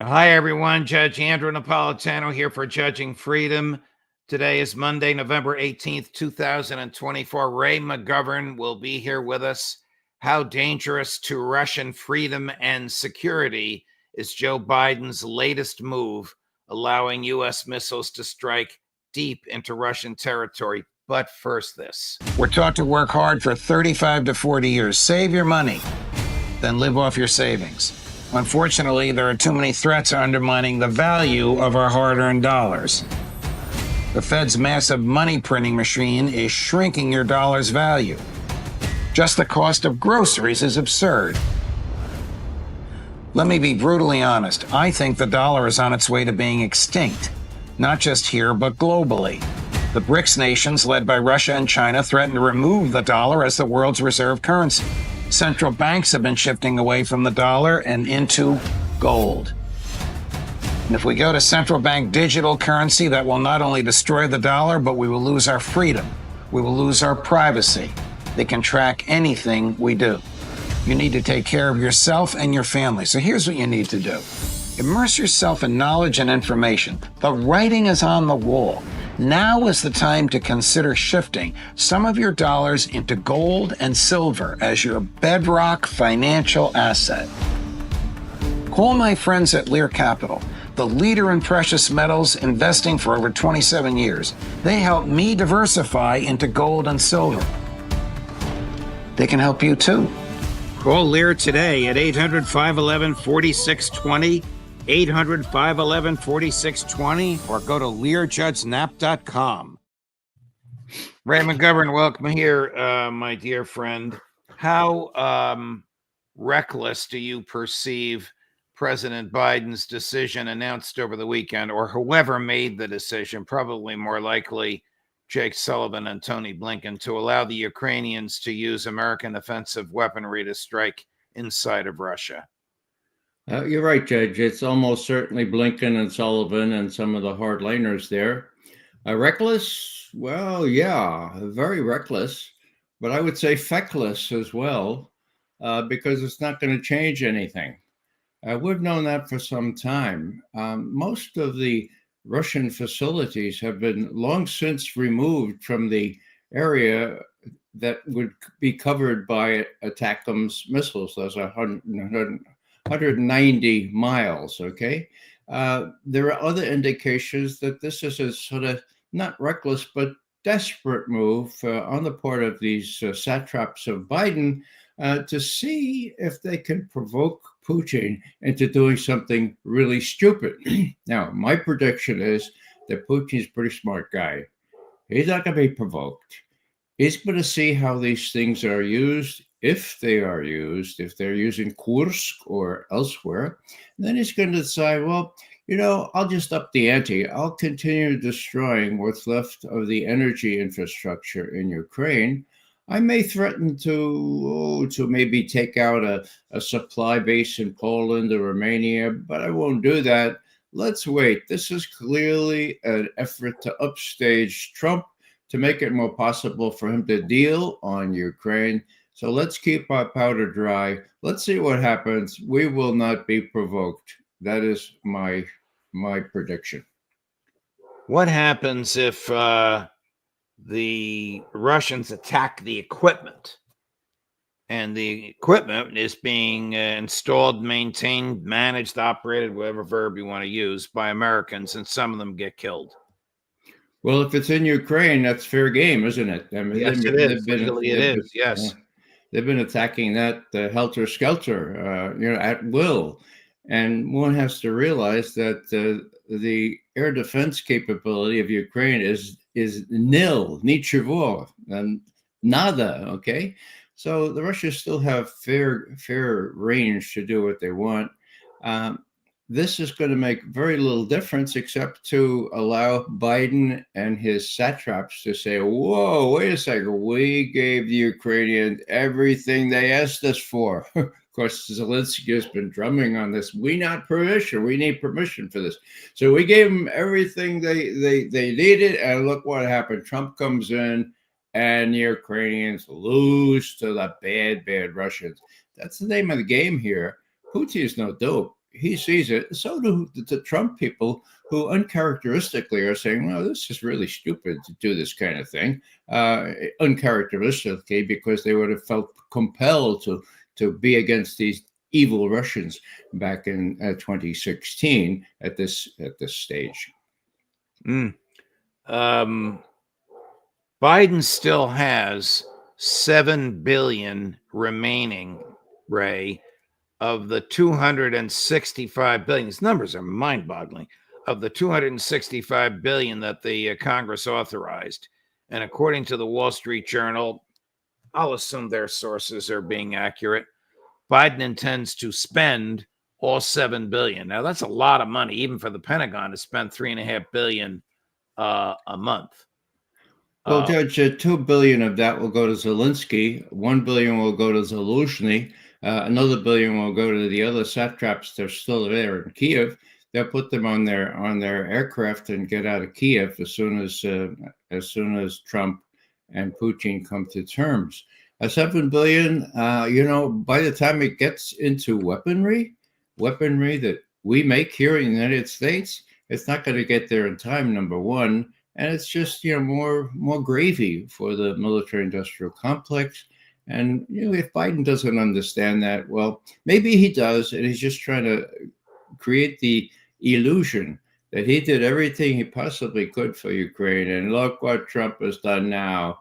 Hi, everyone. Judge Andrew Napolitano here for Judging Freedom. Today is Monday, November 18th, 2024. Ray McGovern will be here with us. How dangerous to Russian freedom and security is Joe Biden's latest move, allowing U.S. missiles to strike deep into Russian territory? But first, this. We're taught to work hard for 35 to 40 years. Save your money, then live off your savings. Unfortunately, there are too many threats undermining the value of our hard-earned dollars. The Fed's massive money printing machine is shrinking your dollar's value. Just the cost of groceries is absurd. Let me be brutally honest. I think the dollar is on its way to being extinct, not just here, but globally. The BRICS nations, led by Russia and China, threaten to remove the dollar as the world's reserve currency. Central banks have been shifting away from the dollar and into gold. And if we go to central bank digital currency, that will not only destroy the dollar, but we will lose our freedom. We will lose our privacy. They can track anything we do. You need to take care of yourself and your family. So here's what you need to do. Immerse yourself in knowledge and information. The writing is on the wall. Now is the time to consider shifting some of your dollars into gold and silver as your bedrock financial asset. Call my friends at Lear Capital, the leader in precious metals, investing for over 27 years. They help me diversify into gold and silver. They can help you too. Call Lear today at 800-511-4620. 800-511-4620, or go to LearJudgeNap.com. Ray McGovern, welcome here, my dear friend. How reckless do you perceive President Biden's decision announced over the weekend, or whoever made the decision, probably more likely Jake Sullivan and Tony Blinken, to allow the Ukrainians to use American offensive weaponry to strike inside of Russia? You're right, Judge. It's almost certainly Blinken and Sullivan and some of the hardliners there. Reckless? Well, yeah, very reckless, but I would say feckless as well, because it's not going to change anything. We've known that for some time. Most of the Russian facilities have been long since removed from the area that would be covered by ATACMS missiles. Those are 190 miles, okay? There are other indications that this is a sort of not reckless, but desperate move on the part of these satraps of Biden to see if they can provoke Putin into doing something really stupid. Now, my prediction is that Putin's a pretty smart guy. He's not going to be provoked. He's going to see how these things are used, if they are used, if they're using Kursk or elsewhere. Then he's going to decide, well, I'll just up the ante. I'll continue destroying what's left of the energy infrastructure in Ukraine. I may threaten to maybe take out a supply base in Poland or Romania, but I won't do that. Let's wait. This is clearly an effort to upstage Trump to make it more possible for him to deal on Ukraine. So let's keep our powder dry. Let's see what happens. We will not be provoked. That is my prediction. What happens if the Russians attack the equipment, and the equipment is being installed, maintained, managed, operated, whatever verb you want to use, by Americans, and some of them get killed? Well, if it's in Ukraine, that's fair game, isn't it? I mean, yes, it is. Legally, it is. Yes. They've been attacking that helter-skelter, at will. And one has to realize that the air defense capability of Ukraine is nil, nichevo, and nada, okay? So the Russians still have fair range to do what they want. This is going to make very little difference except to allow Biden and his satraps to say, whoa, wait a second, we gave the Ukrainians everything they asked us for. Of course, Zelensky has been drumming on this. We need permission for this. So we gave them everything they needed, and look what happened. Trump comes in, and the Ukrainians lose to the bad Russians. That's the name of the game here. Putin is no dope. he sees it. So do the Trump people, who uncharacteristically are saying, "Well, this is really stupid to do this kind of thing." Uncharacteristically, because they would have felt compelled to be against these evil Russians back in 2016 at this stage. Biden still has $7 billion remaining, Ray, of the $265 billion. These numbers are mind-boggling. Of the $265 billion that the Congress authorized, and according to the Wall Street Journal, I'll assume their sources are being accurate, Biden intends to spend all $7 billion. Now that's a lot of money, even for the Pentagon, to spend $3.5 billion a month. Well, Judge, $2 billion of that will go to Zelensky. $1 billion will go to Zelensky. Another $1 billion will go to the other satraps that are still there in Kiev. They'll put them on their aircraft and get out of Kiev as soon as Trump and Putin come to terms. $7 billion, by the time it gets into weaponry that we make here in the United States, it's not going to get there in time, number one. And it's just, more gravy for the military-industrial complex. And, if Biden doesn't understand that, well, maybe he does, and he's just trying to create the illusion that he did everything he possibly could for Ukraine. And look what Trump has done now,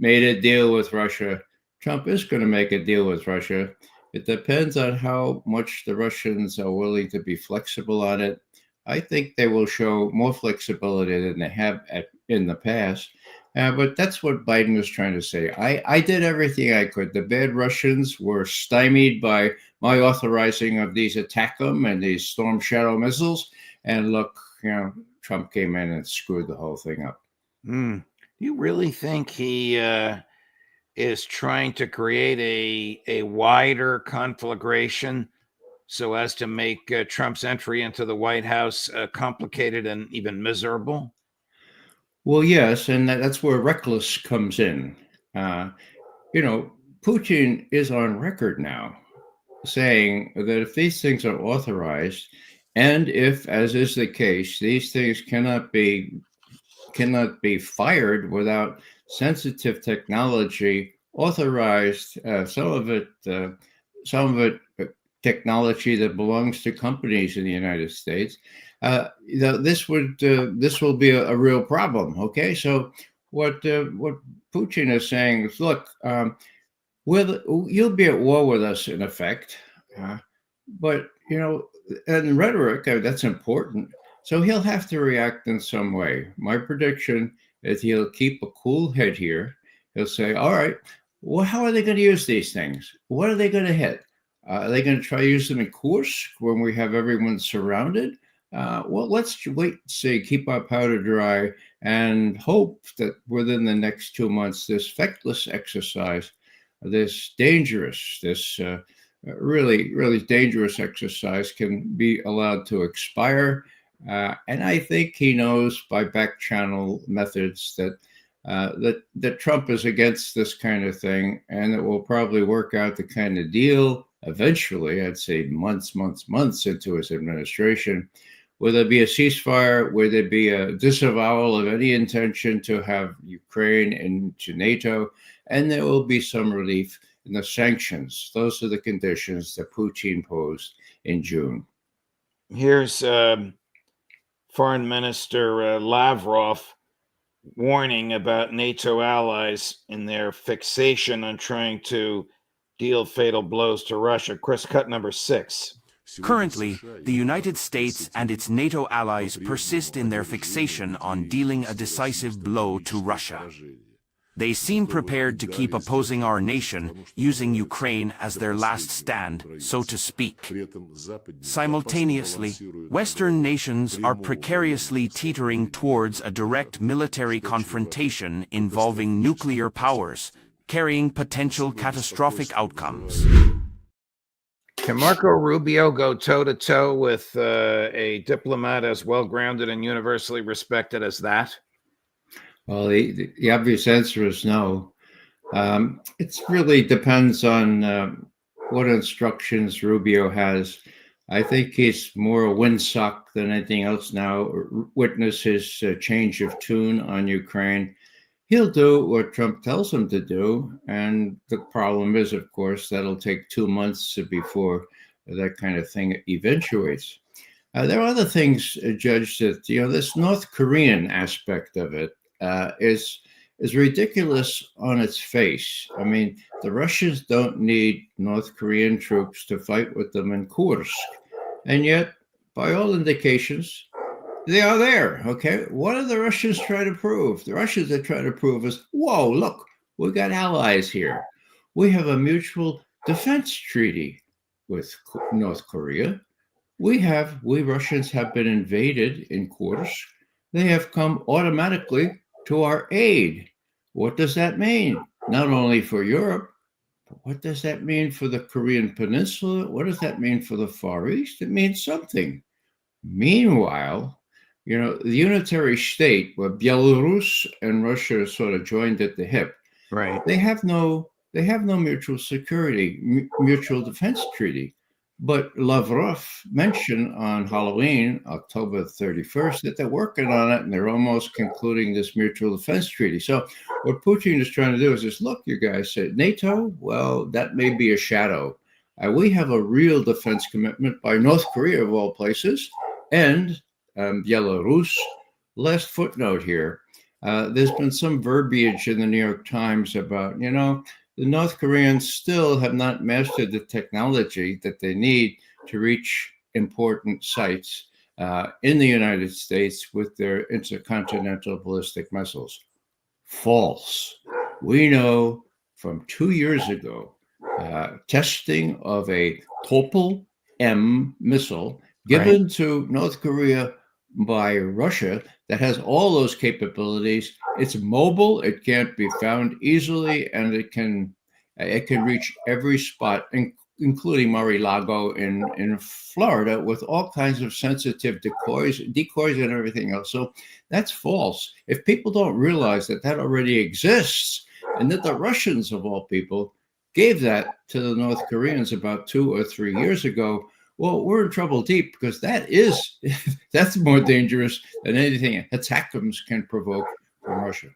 made a deal with Russia. Trump is going to make a deal with Russia. It depends on how much the Russians are willing to be flexible on it. I think they will show more flexibility than they have in the past. But that's what Biden was trying to say. I did everything I could. The bad Russians were stymied by my authorizing of these ATACMS and these Storm Shadow missiles. And look, Trump came in and screwed the whole thing up. Do you really think he is trying to create a wider conflagration so as to make Trump's entry into the White House complicated and even miserable? Well, yes, and that's where reckless comes in. Putin is on record now saying that if these things are authorized, and if, as is the case, these things cannot be fired without sensitive technology authorized, some of it technology that belongs to companies in the United States, this will be a real problem. Okay, so what Putin is saying is, look, you'll be at war with us in effect, but in rhetoric that's important. So he'll have to react in some way. My prediction is he'll keep a cool head here. He'll say, all right, well, how are they going to use these things? What are they going to hit? Are they going to try to use them in Kursk when we have everyone surrounded? Well, let's wait and see, keep our powder dry, and hope that within the next 2 months, this feckless exercise, this really, really dangerous exercise can be allowed to expire. And I think he knows by back channel methods that Trump is against this kind of thing, and it will probably work out the kind of deal eventually, I'd say months into his administration, where there be a ceasefire, where there be a disavowal of any intention to have Ukraine into NATO, and there will be some relief in the sanctions. Those are the conditions that Putin posed in June. Here's Foreign Minister Lavrov warning about NATO allies in their fixation on trying to deal fatal blows to Russia. Chris, cut number 6. Currently, the United States and its NATO allies persist in their fixation on dealing a decisive blow to Russia. They seem prepared to keep opposing our nation, using Ukraine as their last stand, so to speak. Simultaneously, Western nations are precariously teetering towards a direct military confrontation involving nuclear powers, carrying potential catastrophic outcomes. Can Marco Rubio go toe-to-toe with a diplomat as well-grounded and universally respected as that? Well, the obvious answer is no. It really depends on what instructions Rubio has. I think he's more a windsock than anything else now. Witness his change of tune on Ukraine. He'll do what Trump tells him to do. And the problem is, of course, that'll take 2 months before that kind of thing eventuates. There are other things, Judge, that, this North Korean aspect of it is ridiculous on its face. I mean, the Russians don't need North Korean troops to fight with them in Kursk. And yet, by all indications, they are there. Okay. What are the Russians trying to prove? The Russians are trying to prove is, whoa, look, we got allies here. We have a mutual defense treaty with North Korea. We Russians have been invaded in Kursk. They have come automatically to our aid. What does that mean? Not only for Europe, but what does that mean for the Korean Peninsula? What does that mean for the Far East? It means something. Meanwhile, the unitary state where Belarus and Russia are sort of joined at the hip, right? They have no mutual security, mutual defense treaty. But Lavrov mentioned on Halloween, October 31st, that they're working on it and they're almost concluding this mutual defense treaty. So what Putin is trying to do is just, look, you guys said NATO, well, that may be a shadow. We have a real defense commitment by North Korea, of all places, and Belarus. Last footnote here. There's been some verbiage in the New York Times about, the North Koreans still have not mastered the technology that they need to reach important sites in the United States with their intercontinental ballistic missiles. False. We know from 2 years ago, testing of a Topol M missile given to North Korea by Russia that has all those capabilities. It's mobile, it can't be found easily, and it can reach every spot, including Mar-a-Lago in Florida, with all kinds of sensitive decoys and everything else. So that's false. If people don't realize that already exists, and that the Russians, of all people, gave that to the North Koreans about 2 or 3 years ago, well, we're in trouble deep, because that's more dangerous than anything attackums can provoke from Russia.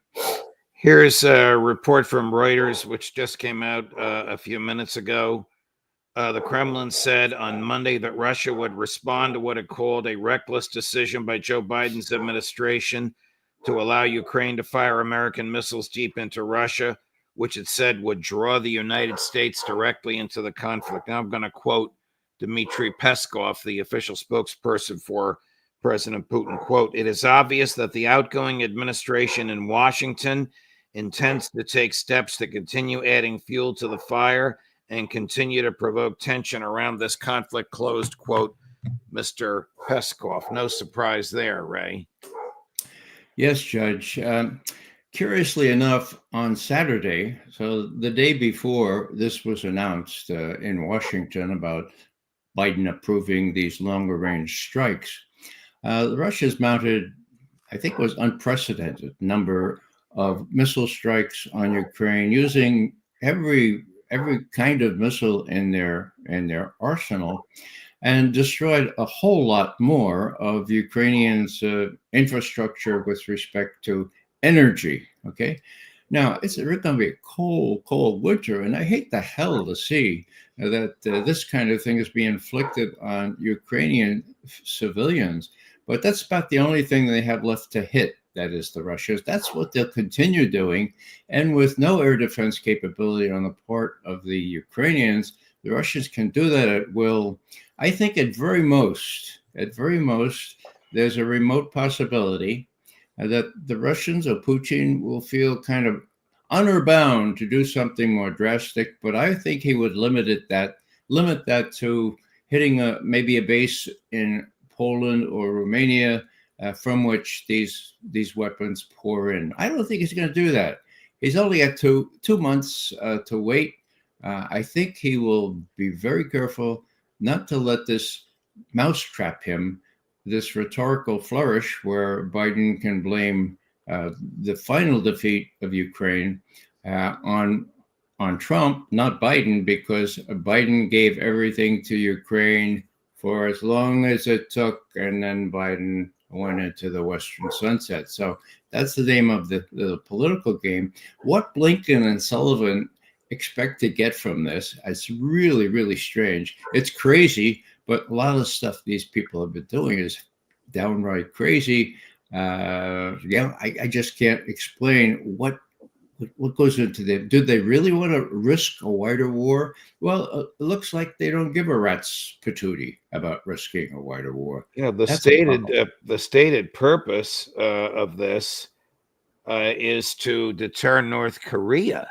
Here's a report from Reuters, which just came out a few minutes ago. The Kremlin said on Monday that Russia would respond to what it called a reckless decision by Joe Biden's administration to allow Ukraine to fire American missiles deep into Russia, which it said would draw the United States directly into the conflict. Now I'm going to quote Dmitry Peskov, the official spokesperson for President Putin. Quote, "It is obvious that the outgoing administration in Washington intends to take steps to continue adding fuel to the fire and continue to provoke tension around this conflict," closed quote, Mr. Peskov. No surprise there, Ray. Yes, Judge. Curiously enough, on Saturday, so the day before this was announced in Washington about Biden approving these longer range strikes, the Russians mounted, I think it was unprecedented number of missile strikes on Ukraine, using every kind of missile in their arsenal, and destroyed a whole lot more of Ukrainians' infrastructure with respect to energy. Okay, now it's going to be a cold winter, and I hate the hell to see that this kind of thing is being inflicted on Ukrainian civilians. But that's about the only thing they have left to hit. That is the Russians. That's what they'll continue doing. And with no air defense capability on the part of the Ukrainians, the Russians can do that at will. I think at very most, there's a remote possibility that the Russians or Putin will feel kind of honor bound to do something more drastic. But I think he would limit that to hitting maybe a base in Poland or Romania, from which these weapons pour in. I don't think he's going to do that. He's only got two months to wait. I think he will be very careful not to let this mousetrap him, this rhetorical flourish where Biden can blame the final defeat of Ukraine on Trump, not Biden, because Biden gave everything to Ukraine for as long as it took, and then Biden went into the Western sunset. So that's the name of the political game. What Blinken and Sullivan expect to get from this, it's really, really strange. It's crazy, but a lot of the stuff these people have been doing is downright crazy. I just can't explain what goes into them. Do they really want to risk a wider war? Well, it looks like they don't give a rat's patootie about risking a wider war. Yeah, That's a problem. the stated purpose of this is to deter North Korea.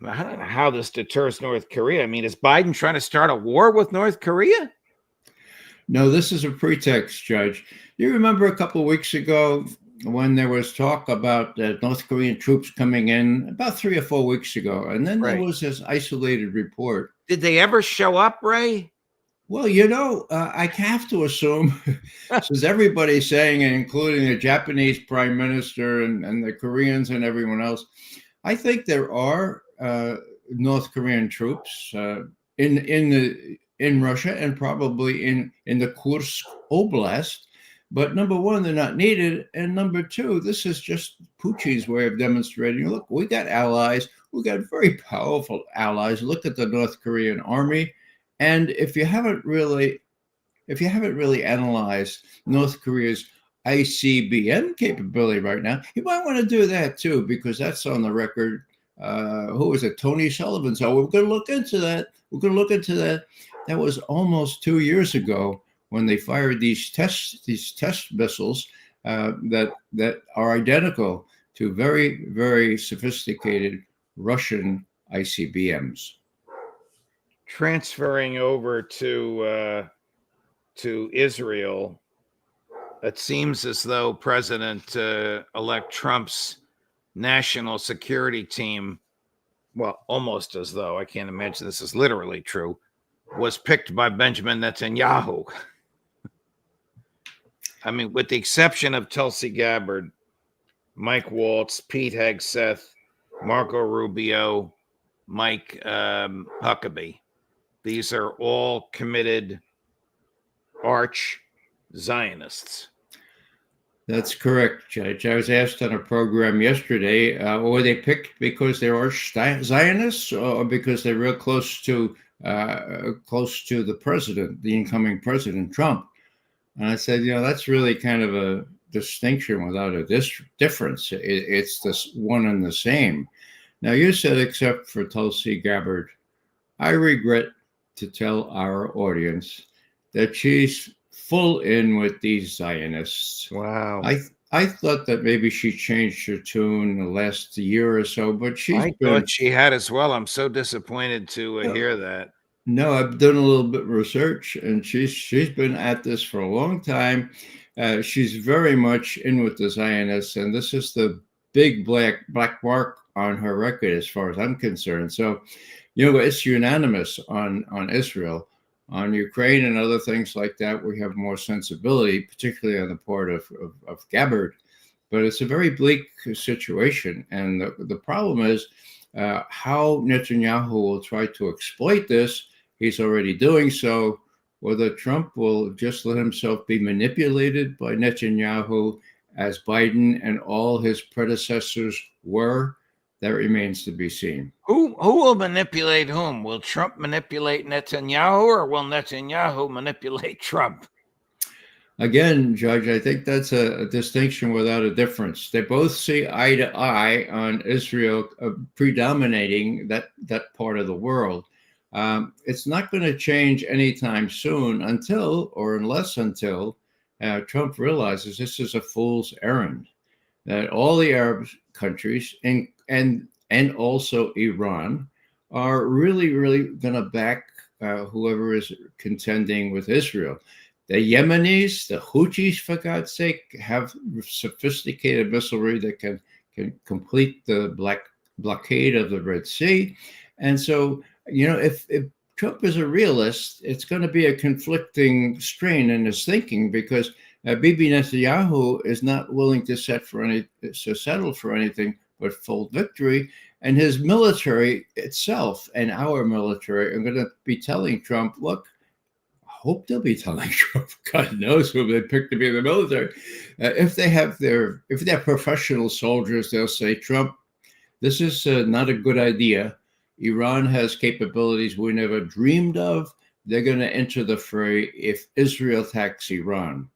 I don't know how this deters North Korea. I mean, is Biden trying to start a war with North Korea? No, this is a pretext, Judge. You remember a couple of weeks ago when there was talk about North Korean troops coming in, about 3 or 4 weeks ago, and then there Right. was this isolated report. Did they ever show up, Ray? Well, I have to assume, since everybody's saying, including the Japanese prime minister and the Koreans and everyone else, I think there are North Korean troops in Russia and probably in the Kursk Oblast. But number one, they're not needed, and number two, this is just Putin's way of demonstrating. Look, we got allies. We got very powerful allies. Look at the North Korean army. And if you haven't really analyzed North Korea's ICBM capability right now, you might want to do that too, because that's on the record. Who was it? Tony Sullivan. So we're going to look into that. We're going to look into that. That was almost 2 years ago when they fired these test missiles that are identical to very, very sophisticated Russian ICBMs. Transferring over to Israel, it seems as though President-elect Trump's national security team, well, almost as though, I can't imagine this is literally true, was picked by Benjamin Netanyahu. I mean, with the exception of Tulsi Gabbard, Mike Waltz, Pete Hegseth, Marco Rubio, Mike Huckabee, these are all committed arch Zionists. That's correct, Judge. I was asked on a program yesterday, were they picked because they're arch Zionists or because they're real close to the president, the incoming President Trump? And I said, that's really kind of a distinction without a difference. It's this one and the same. Now, you said, except for Tulsi Gabbard, I regret to tell our audience that she's full in with these Zionists. Wow. I thought that maybe she changed her tune the last year or so, but I thought she had as well. I'm so disappointed to hear that. No, I've done a little bit of research, and she's been at this for a long time. She's very much in with the Zionists, and this is the big black mark on her record as far as I'm concerned. So, it's unanimous on Israel. On Ukraine and other things like that, we have more sensibility, particularly on the part of Gabbard. But it's a very bleak situation. And the problem is how Netanyahu will try to exploit this. He's already doing so. Whether Trump will just let himself be manipulated by Netanyahu as Biden and all his predecessors were, that remains to be seen. Who will manipulate whom? Will Trump manipulate Netanyahu, or will Netanyahu manipulate Trump? Again, Judge, I think that's a distinction without a difference. They both see eye to eye on Israel predominating that part of the world. It's not going to change anytime soon until Trump realizes this is a fool's errand, that all the Arab countries and also Iran are really, really going to back whoever is contending with Israel. The Yemenis, the Houthis, for God's sake, have sophisticated missilery that can complete the blockade of the Red Sea. And so, if Trump is a realist, it's going to be a conflicting strain in his thinking, because Bibi Netanyahu is not willing to settle for anything but full victory. And his military itself and our military are going to be telling Trump, look, hope they'll be telling Trump. God knows who they picked to be in the military. If they're professional soldiers, they'll say, Trump, this is not a good idea. Iran has capabilities we never dreamed of. They're going to enter the fray if Israel attacks Iran.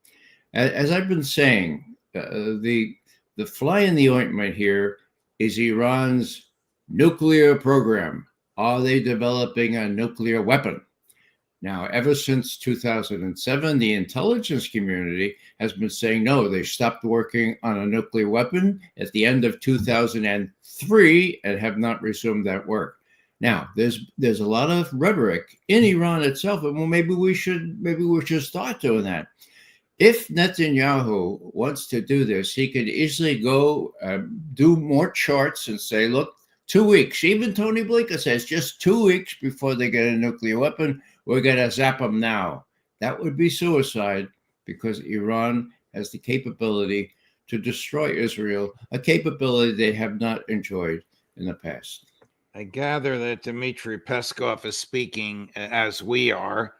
As I've been saying, the fly in the ointment here is Iran's nuclear program. Are they developing a nuclear weapon? Now, ever since 2007, the intelligence community has been saying, no, they stopped working on a nuclear weapon at the end of 2003 and have not resumed that work. Now, there's a lot of rhetoric in Iran itself, and well, maybe we should start doing that. If Netanyahu wants to do this, he could easily go do more charts and say, look, 2 weeks. Even Tony Blinken says just 2 weeks before they get a nuclear weapon, we're going to zap them now. That would be suicide because Iran has the capability to destroy Israel, a capability they have not enjoyed in the past. I gather that Dmitry Peskov is speaking as we are,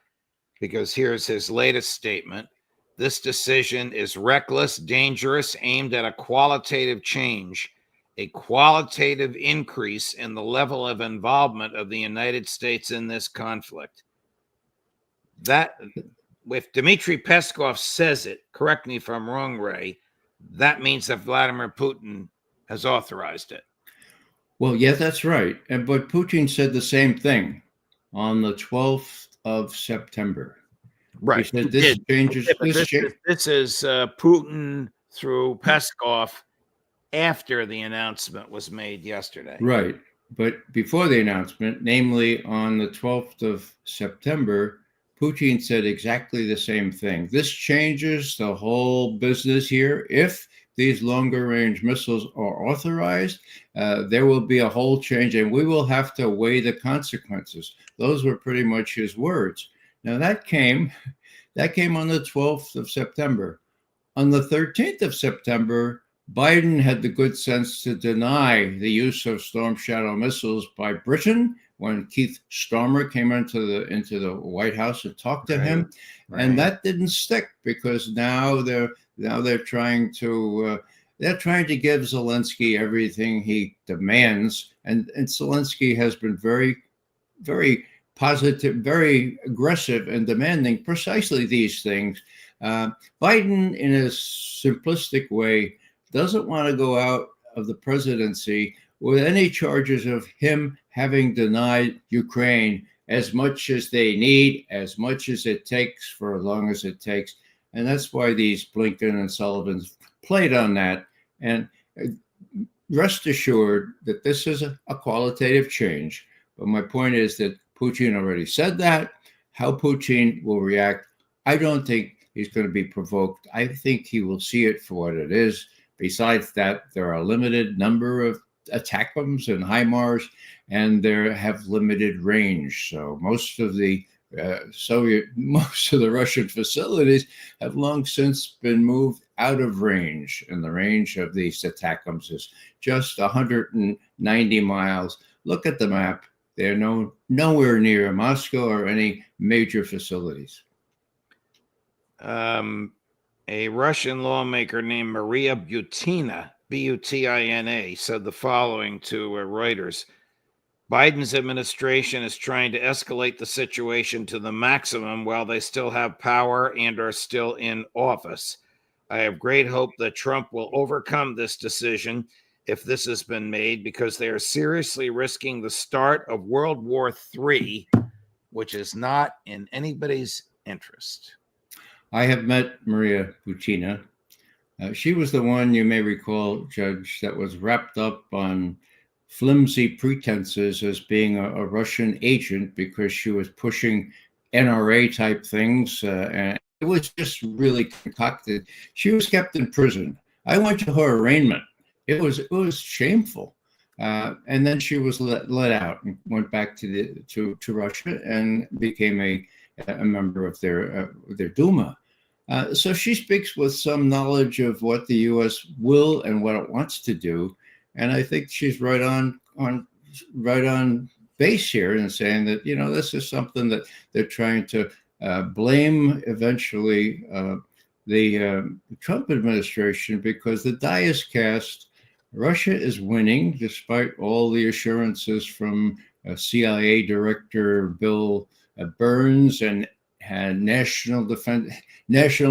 because here's his latest statement. This decision is reckless, dangerous, aimed at a qualitative change, a qualitative increase in the level of involvement of the United States in this conflict. That, if Dmitry Peskov says it, correct me if I'm wrong, Ray, that means that Vladimir Putin has authorized it. Well, yeah, that's right. But Putin said the same thing on the 12th of September. Right. He said this changes. This is Putin through Peskov after the announcement was made yesterday. Right. But before the announcement, namely on the 12th of September, Putin said exactly the same thing. This changes the whole business here. If these longer range missiles are authorized, there will be a whole change and we will have to weigh the consequences. Those were pretty much his words. Now that came on the 12th of September. On the 13th of September, Biden had the good sense to deny the use of Storm Shadow missiles by Britain when Keith Starmer came into the White House and talked to him, and that didn't stick because now they're trying to give Zelensky everything he demands, and Zelensky has been very, very positive, very aggressive, and demanding precisely these things. Biden, in a simplistic way, doesn't want to go out of the presidency with any charges of him having denied Ukraine as much as they need, as much as it takes, for as long as it takes. And that's why these Blinken and Sullivans played on that. And rest assured that this is a qualitative change. But my point is that Putin already said that. How Putin will react, I don't think he's going to be provoked. I think he will see it for what it is. Besides that, there are a limited number of ATACMS and HIMARS, and they have limited range. So most of the Russian facilities have long since been moved out of range, and the range of these ATACMS is just 190 miles. Look at the map. They're nowhere near Moscow or any major facilities. A Russian lawmaker named Maria Butina, Butina, said the following to Reuters. Biden's administration is trying to escalate the situation to the maximum while they still have power and are still in office. I have great hope that Trump will overcome this decision if this has been made, because they are seriously risking the start of World War III, which is not in anybody's interest. I have met Maria Butina. She was the one, you may recall, Judge, that was wrapped up on flimsy pretenses as being a Russian agent because she was pushing NRA type things. And it was just really concocted. She was kept in prison. I went to her arraignment. It was shameful. And then she was let out and went back to Russia and became a member of their Duma. So she speaks with some knowledge of what the U.S. will and what it wants to do, and I think she's right on base here in saying that this is something that they're trying to blame eventually the Trump administration because the die is cast. Russia is winning despite all the assurances from CIA Director Bill Burns and National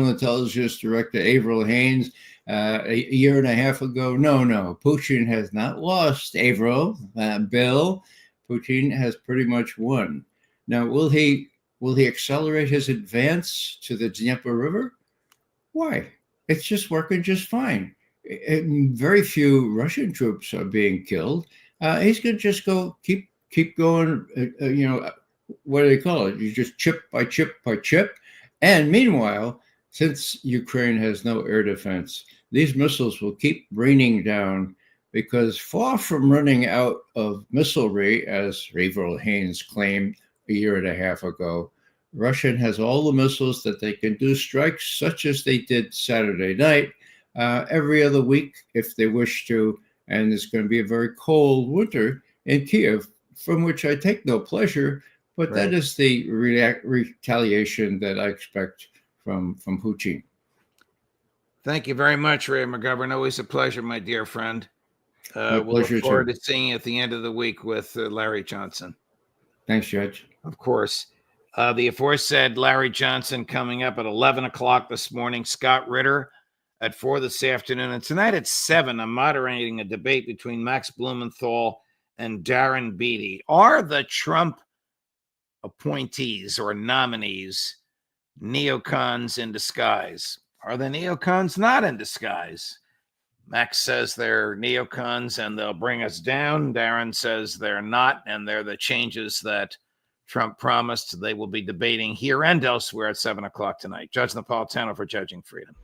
Intelligence Director Avril Haines a year and a half ago. No, Putin has not lost, Avril. Bill, Putin has pretty much won. Now, will he accelerate his advance to the Dnieper River? Why? It's just working just fine. Very few Russian troops are being killed. He's going to just keep going. What do they call it? You just chip by chip by chip. And meanwhile, since Ukraine has no air defense, these missiles will keep raining down because far from running out of missilery, as Avril Haines claimed a year and a half ago, Russia has all the missiles that they can do strikes such as they did Saturday night, every other week if they wish to. And it's going to be a very cold winter in Kiev, from which I take no pleasure. But right. That is the retaliation that I expect from Putin. Thank you very much, Ray McGovern. Always a pleasure, my dear friend. We'll look forward to seeing you at the end of the week with Larry Johnson. Thanks, Judge. Of course. The aforesaid Larry Johnson coming up at 11 o'clock this morning. Scott Ritter at 4 this afternoon. And tonight at 7, I'm moderating a debate between Max Blumenthal and Darren Beattie. Are the Trump appointees or nominees neocons in disguise? Are the neocons not in disguise? Max says they're neocons and they'll bring us down. Darren says they're not, and they're the changes that Trump promised. They will be debating here and elsewhere at 7 o'clock tonight. Judge Napolitano for Judging Freedom.